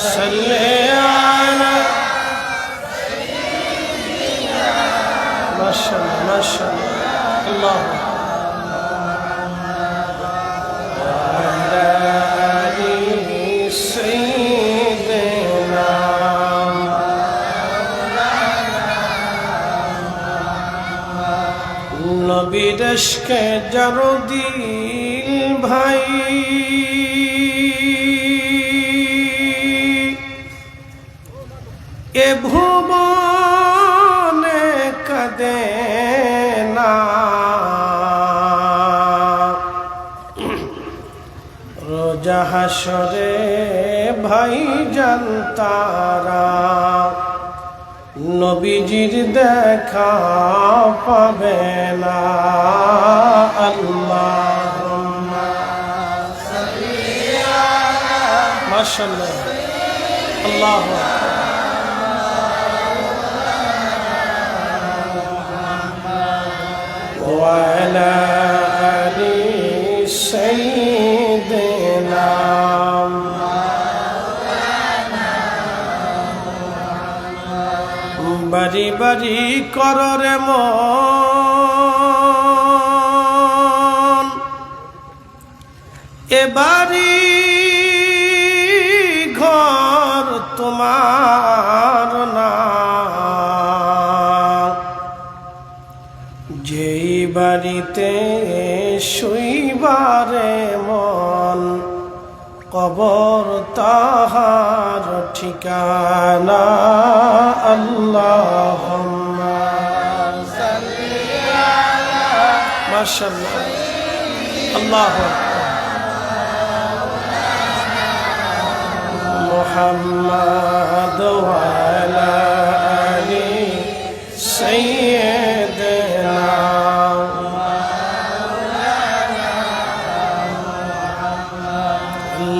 صل على ما شاء الله ما شاء الله الله وعلى آل سيدنا নবীর ইশকে যার দিল ভাই এ ভুবনে কাঁদে না রোজা হাসরে ভাই জানতারা নবীজির দেখা পাবে না আল্লাহুম্মা সাল্লি আলা মাশাআল্লাহ আল্লাহু ওয়া আলা আলি সাইয়্যিদিনা বাড়ি বাড়ি কররে মন এ বাড়ি ঘর তোমার না যেই বাড়িতে শুইবারে মন কবর তাহার ঠিকানা আল্লাহুম্মা সাল্লি আলা মাশাআল্লাহ আল্লাহু মুহাম্মাদ ওয়া আলা আলি সাইয়্যিদিনা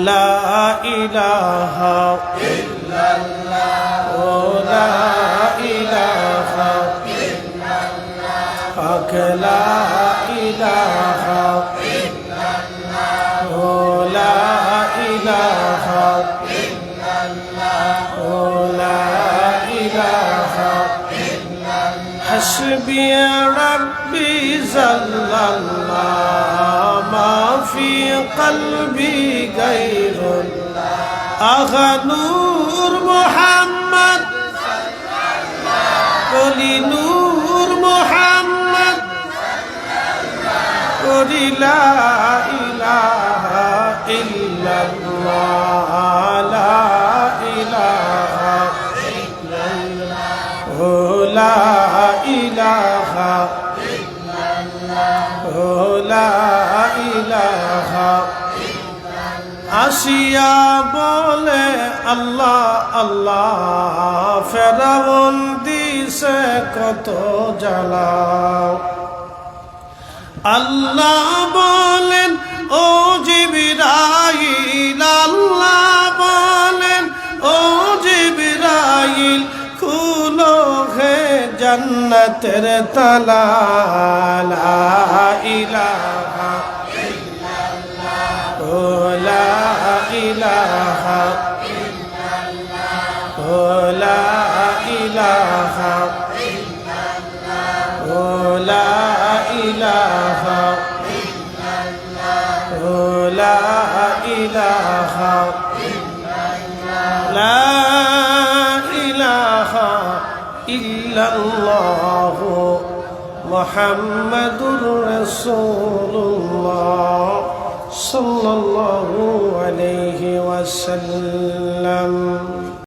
لا إله إلا الله لا إله إلا الله لا إله إلا الله لا إله إلا الله لا إله إلا الله حسبي ربي جل الله ما في قلبي غير آغا نور محمد قولي نور محمد قولي لا إله إلا الله لا إله إلا الله لا إله إلا الله لا إله আসিয়া বলে আল্লাহ আল্লাহ ফেরাউন দিছে কত জ্বালা আল্লাহ বলেন ও জিবরাইল আল্লাহ বলেন ও জিবরাইল খুলো হে জান্নাতের তালা লা ইলাহা لا إله إلا الله لا إله إلا الله لا إله إلا الله لا إله إلا الله لا إله إلا الله محمد رسول الله صلى الله عليه وسلم